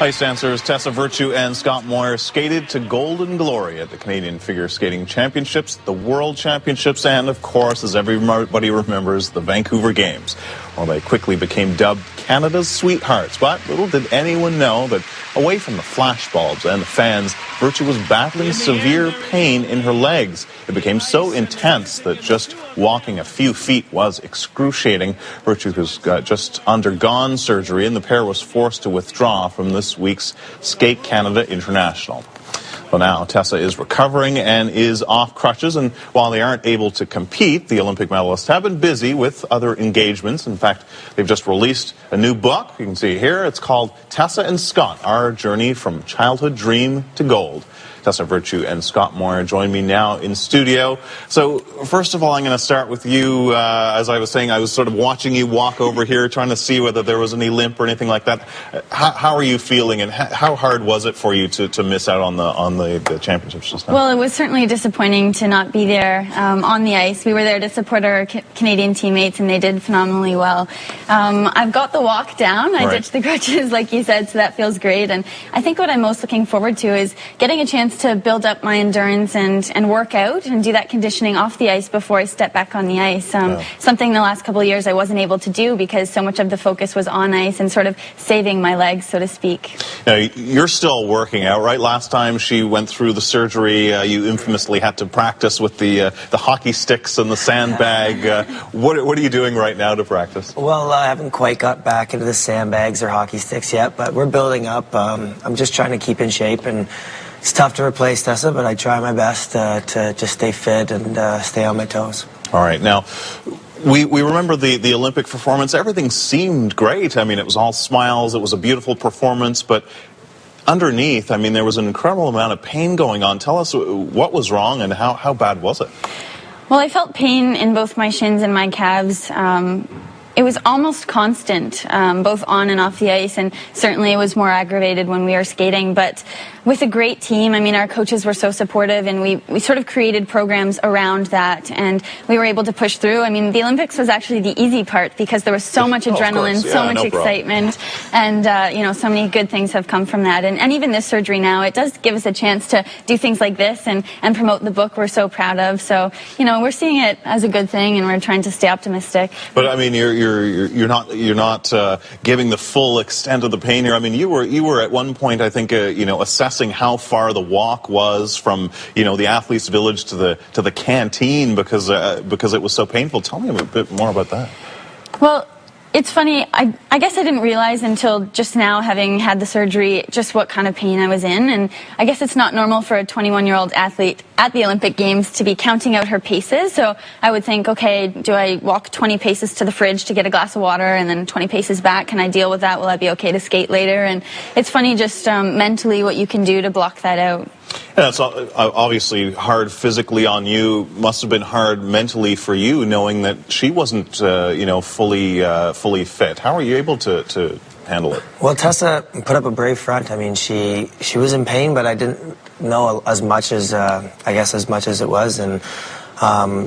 Ice dancers Tessa Virtue and Scott Moir skated to golden glory at the Canadian Figure Skating Championships, the World Championships, and, of course, as everybody remembers, the Vancouver Games. Well, they quickly became dubbed Canada's sweethearts, but little did anyone know that away from the flashbulbs and the fans, Virtue was battling severe pain in her legs. It became so intense that just walking a few feet was excruciating. Virtue has just undergone surgery, and the pair was forced to withdraw from this week's Skate Canada International. Well, now Tessa is recovering and is off crutches, and while they aren't able to compete, the Olympic medalists have been busy with other engagements. In fact, they've just released a new book. You can see here. It's called Tessa and Scott, Our Journey from Childhood Dream to Gold. Tessa Virtue and Scott Moir join me now in studio. So, first of all, I'm going to start with you. As I was saying, I was sort of watching you walk over here, trying to see whether there was any limp or anything like that. How are you feeling, and how hard was it for you to miss out on the championships just now? Well, it was certainly disappointing to not be there on the ice. We were there to support our Canadian teammates, and they did phenomenally well. I've got the walk down. I ditched the crutches, like you said, so that feels great. And I think what I'm most looking forward to is getting a chance to build up my endurance and work out and do that conditioning off the ice before I step back on the ice. Something the last couple of years I wasn't able to do because so much of the focus was on ice and sort of saving my legs, so to speak. Now, you're still working out, right? Last time she went through the surgery, you infamously had to practice with the hockey sticks and the sandbag. What are you doing right now to practice? Well, I haven't quite got back into the sandbags or hockey sticks yet, but we're building up. I'm just trying to keep in shape, and it's tough to replace Tessa, but I try my best to just stay fit and stay on my toes. All right. Now, we remember the Olympic performance. Everything seemed great. I mean, it was all smiles. It was a beautiful performance. But underneath, I mean, there was an incredible amount of pain going on. Tell us what was wrong and how bad was it? Well, I felt pain in both my shins and my calves. It was almost constant, both on and off the ice, and certainly it was more aggravated when we were skating. But with a great team, I mean, our coaches were so supportive, and we sort of created programs around that, and we were able to push through. I mean, the Olympics was actually the easy part because there was so much adrenaline, so much excitement, and, you know, so many good things have come from that. And even this surgery now, it does give us a chance to do things like this and promote the book we're so proud of. So, you know, we're seeing it as a good thing, and we're trying to stay optimistic. But, I mean, you're not giving the full extent of the pain here. I mean, you were at one point, I think, you know, assessing how far the walk was from, you know, the athletes' village to the canteen because it was so painful. Tell me a bit more about that. Well, it's funny, I guess I didn't realize until just now, having had the surgery, just what kind of pain I was in. And I guess it's not normal for a 21-year-old athlete at the Olympic Games to be counting out her paces. So I would think, okay, do I walk 20 paces to the fridge to get a glass of water and then 20 paces back? Can I deal with that? Will I be okay to skate later? And it's funny just mentally what you can do to block that out. Yeah, it's obviously hard physically on you. Must have been hard mentally for you, knowing that she wasn't, you know, fully fit. How are you able to handle it? Well, Tessa put up a brave front. I mean, she was in pain, but I didn't know as much as I guess as much as it was, and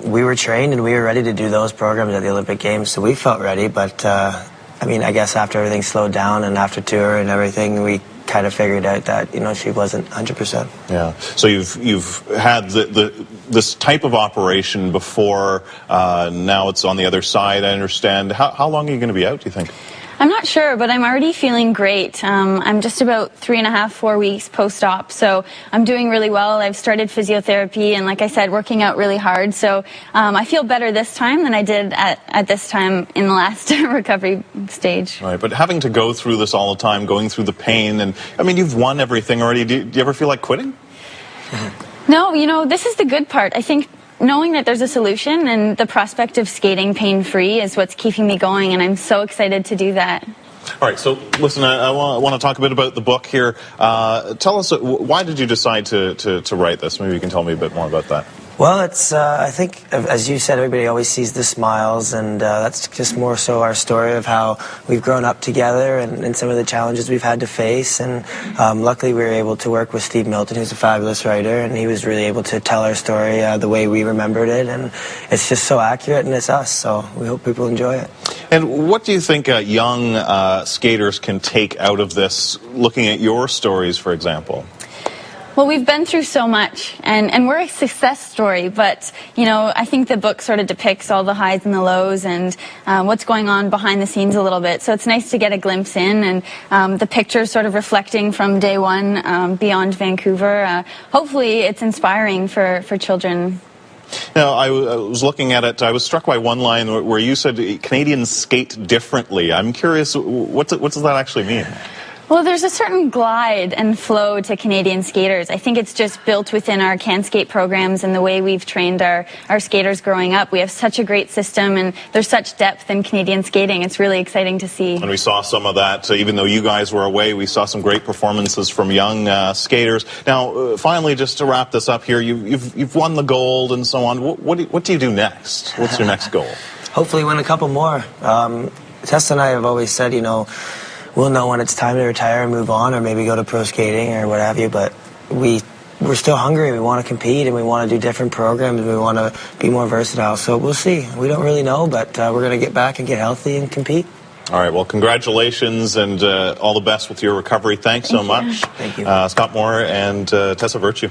we were trained and we were ready to do those programs at the Olympic Games, so we felt ready. But I mean, I guess after everything slowed down and after tour and everything, we kind of figured out that, you know, she wasn't 100%. Yeah. So you've had this type of operation before. Now it's on the other side, I understand. How long are you going to be out, do you think? I'm not sure, but I'm already feeling great. I'm just about 3.5, 4 weeks post-op, so I'm doing really well. I've started physiotherapy and, like I said, working out really hard. So I feel better this time than I did at this time in the last recovery stage. Right, but having to go through this all the time, going through the pain, and, I mean, you've won everything already. Do you ever feel like quitting? No, you know, this is the good part. I think knowing that there's a solution and the prospect of skating pain-free is what's keeping me going, and I'm so excited to do that. All right, so listen, I want to talk a bit about the book here. Tell us, why did you decide to write this? Maybe you can tell me a bit more about that. Well, it's, I think, as you said, everybody always sees the smiles, and that's just more so our story of how we've grown up together and some of the challenges we've had to face. And luckily we were able to work with Steve Milton, who's a fabulous writer, and he was really able to tell our story the way we remembered it. And it's just so accurate, and it's us, so we hope people enjoy it. And what do you think young skaters can take out of this, looking at your stories, for example? Well, we've been through so much, and we're a success story, but, you know, I think the book sort of depicts all the highs and the lows and what's going on behind the scenes a little bit. So it's nice to get a glimpse in, and the pictures sort of reflecting from day one beyond Vancouver. Hopefully it's inspiring for children. Now, I was looking at it, I was struck by one line where you said Canadians skate differently. I'm curious, what does that actually mean? Well, there's a certain glide and flow to Canadian skaters. I think it's just built within our CanSkate programs and the way we've trained our skaters growing up. We have such a great system, and there's such depth in Canadian skating. It's really exciting to see. And we saw some of that, even though you guys were away, we saw some great performances from young skaters. Now, finally, just to wrap this up here, you've won the gold and so on. What do you do next? What's your next goal? Hopefully win a couple more. Tessa and I have always said, you know, we'll know when it's time to retire and move on, or maybe go to pro skating or what have you, but we're still hungry. We want to compete, and we want to do different programs, and we want to be more versatile. So we'll see. We don't really know, but we're going to get back and get healthy and compete. All right, well, congratulations and all the best with your recovery. Thanks so much. Thank you. Scott Moir and Tessa Virtue.